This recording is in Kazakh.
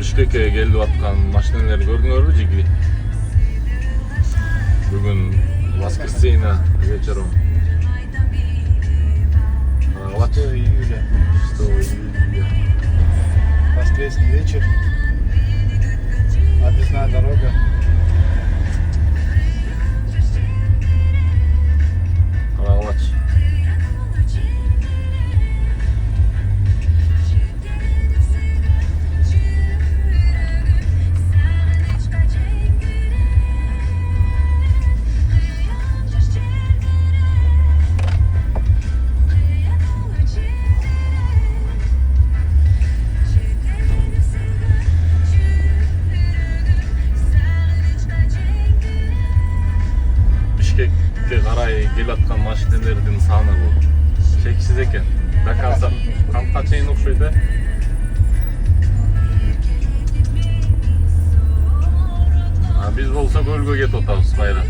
Бишкекке келип аткан машиналерди көрдүңөрбү жиги? Бүгүн воскресенье вечером. 6 июля. 6 июля. Воскресный вечер. Объездная дорога. Карагылачы. Бишкекке карай келип аткан машиналердин саны бул чексиз экен. До конца кантка чейин окшойт да? Биз болсо көлгө кетип атабыз байра.